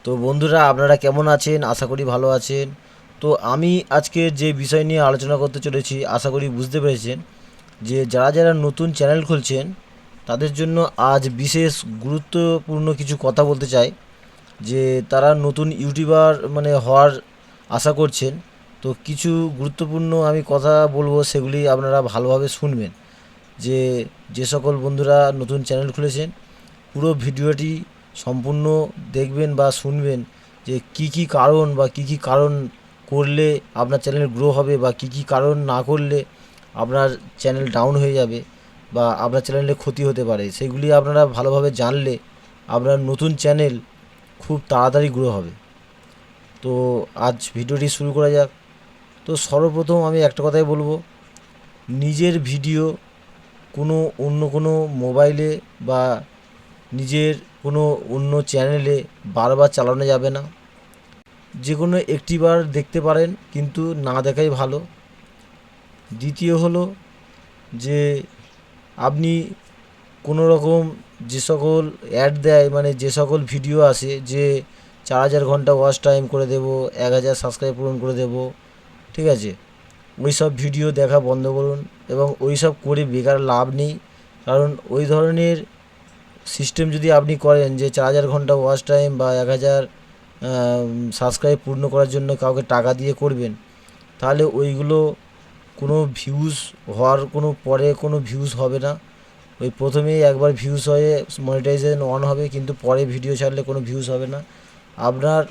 তো বন্ধুরা, আপনারা কেমন আছেন? আশা করি ভালো আছেন। তো আমি আজকে যে বিষয় নিয়ে আলোচনা করতে চলেছি, আশা করি বুঝতে পেরেছেন যে যারা যারা নতুন চ্যানেল খুলছেন তাদের জন্য আজ বিশেষ গুরুত্বপূর্ণ কিছু কথা বলতে চাই। যে তারা নতুন ইউটিউবার হওয়ার আশা করছেন, তো কিছু গুরুত্বপূর্ণ আমি কথা বলবো, সেগুলি আপনারা ভালোভাবে শুনবেন। যে যে সকল বন্ধুরা নতুন চ্যানেল খুলেছেন, পুরো ভিডিওটি সম্পূর্ণ দেখবেন বা শুনবেন যে কি কি কারণ বা কি কি কারণ করলে আপনার চ্যানেল গ্রো হবে, বা কি কি কারণ না করলে আপনার চ্যানেল ডাউন হয়ে যাবে বা আপনার চ্যানেলে ক্ষতি হতে পারে। সেগুলি আপনারা ভালোভাবে জানলে আপনার নতুন চ্যানেল খুব তাড়াতাড়ি গ্রো হবে। তো আজ ভিডিওটি শুরু করা যাক। তো সর্বপ্রথম আমি একটা কথাই বলবো, নিজের ভিডিও কোনো মোবাইলে বা নিজের কোনো অন্য চ্যানেলে বারবার চালানো যাবে না। যে কোনো একটিবার দেখতে পারেন, কিন্তু না দেখাই ভালো। দ্বিতীয় হলো যে আপনি কোনো রকম যে সকল অ্যাড দেয়, যে সকল ভিডিও আসে যে 4000 ঘন্টা ওয়াচ টাইম করে দেবো, 1000 সাবস্ক্রাইব পূরণ করে দেবো, ঠিক আছে, ওই সব ভিডিও দেখা বন্ধ করুন। এবং ওই সব করে বেকার লাভ নেই। কারণ ওই ধরনের সিস্টেম যদি আপনি করেন যে 4000 ঘন্টা ওয়াচ টাইম বা 1000 সাবস্ক্রাইব পূর্ণ করার জন্য কাউকে টাকা দিয়ে করবেন, তাহলে ওইগুলো কোনো ভিউজ হওয়ার পরে কোনো ভিউজ হবে না। ওই প্রথমেই একবার ভিউজ হয়ে মনিটাইজেশন অন হবে, কিন্তু পরে ভিডিও ছাড়লে কোনো ভিউজ হবে না। আপনার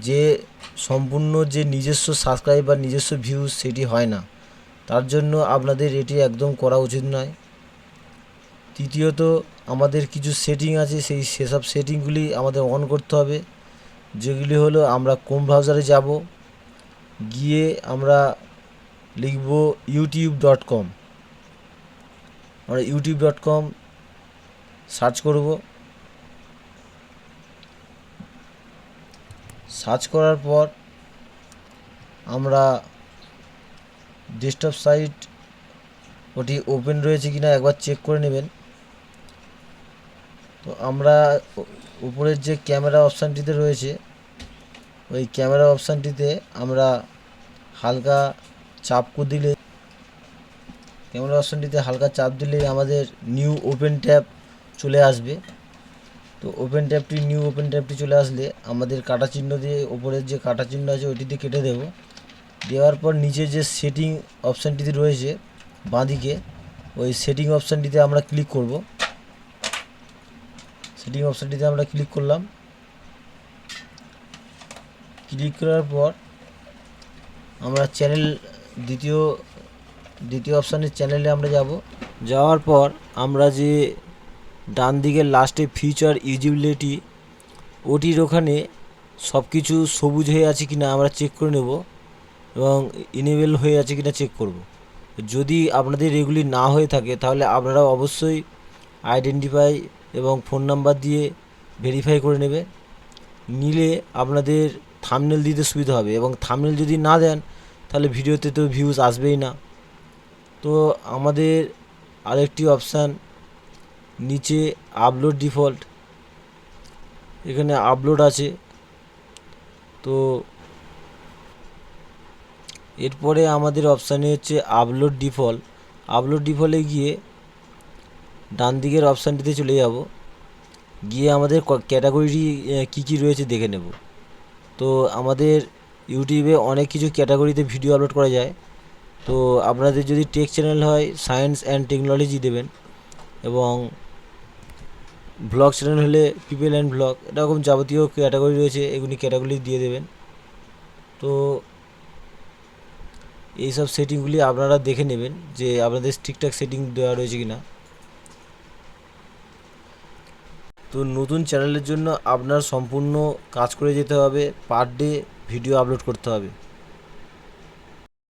যে সম্পূর্ণ যে নিজস্ব সাবস্ক্রাইব বা নিজস্ব ভিউজ সেটি হয় না। তার জন্য আপনাদের এটি একদম করা উচিত নয়। তৃতীয়ত, আমাদের কিছু সেটিং আছে, সেসব সেটিংগুলি আমাদের অন করতে হবে। যেগুলি হলো, আমরা ক্রোম ব্রাউজারে যাব, গিয়ে আমরা লিখব youtube.com। আমরা youtube.com সার্চ করব। সার্চ করার পর আমরা ডেস্কটপ সাইট ওটি ওপেন রয়েছে কিনা একবার চেক করে নেবেন। তো আমরা উপরের যে ক্যামেরা অপশানটিতে রয়েছে, ওই ক্যামেরা অপশানটিতে আমরা হালকা চাপ করে দিলে ক্যামেরা অপশানটিতে হালকা চাপ দিলেই আমাদের নিউ ওপেন ট্যাব চলে আসবে। তো নিউ ওপেন ট্যাবটি চলে আসলে আমাদের কাটা চিহ্ন দিয়ে, ওপরের যে কাটা চিহ্ন আছে ওইটিতে কেটে দেব। দেওয়ার পর নিচে যে সেটিং অপশানটিতে রয়েছে বাঁদিকে, ওই সেটিং অপশানটিতে আমরা ক্লিক করব। সেটিং অপশানটিতে আমরা ক্লিক করলাম। ক্লিক করার পর আমরা দ্বিতীয় অপশানের চ্যানেলে আমরা যাব। যাওয়ার পর আমরা যে ডান দিকের লাস্টে ফিচার ইউজিবিলিটি, ওটির ওখানে সব কিছু সবুজ হয়ে আছে কিনা আমরা চেক করে নেব, এবং ইনেবল হয়ে আছে কিনা চেক করব। যদি আপনাদের এগুলি না হয়ে থাকে, তাহলে আপনারা অবশ্যই আইডেন্টিফাই এবং ফোন নাম্বার দিয়ে ভেরিফাই করে নেবে। নিলে আপনাদের থাম্বনেল দিতে সুবিধা হবে, এবং থাম্বনেল যদি না দেন তাহলে ভিডিওতে তো ভিউজ আসবেই না। তো আমাদের আরেকটি অপশান নিচে আপলোড ডিফল্ট, এখানে আপলোড আছে। তো এরপরে আমাদের অপশানে হচ্ছে আপলোড ডিফল্টে গিয়ে ডান দিকের অপশানটিতে চলে যাব। গিয়ে আমাদের ক্যাটাগরি কী কী রয়েছে দেখে নেব। তো আমাদের ইউটিউবে অনেক কিছু ক্যাটাগরিতে ভিডিও আপলোড করা যায়। তো আপনাদের যদি টেক চ্যানেল হয়, সায়েন্স অ্যান্ড টেকনোলজি দেবেন, এবং ব্লগ চ্যানেল হলে পিপল অ্যান্ড ব্লগ, এরকম যাবতীয় ক্যাটাগরি রয়েছে, এগুলি ক্যাটাগরি দিয়ে দেবেন। তো এইসব সেটিংগুলি আপনারা দেখে নেবেন যে আপনাদের ঠিকঠাক সেটিং দেওয়া রয়েছে কিনা। তো নতুন চ্যানেলের জন্য আপনার সম্পূর্ণ কাজ করে যেতে হবে, পার ডে ভিডিও আপলোড করতে হবে।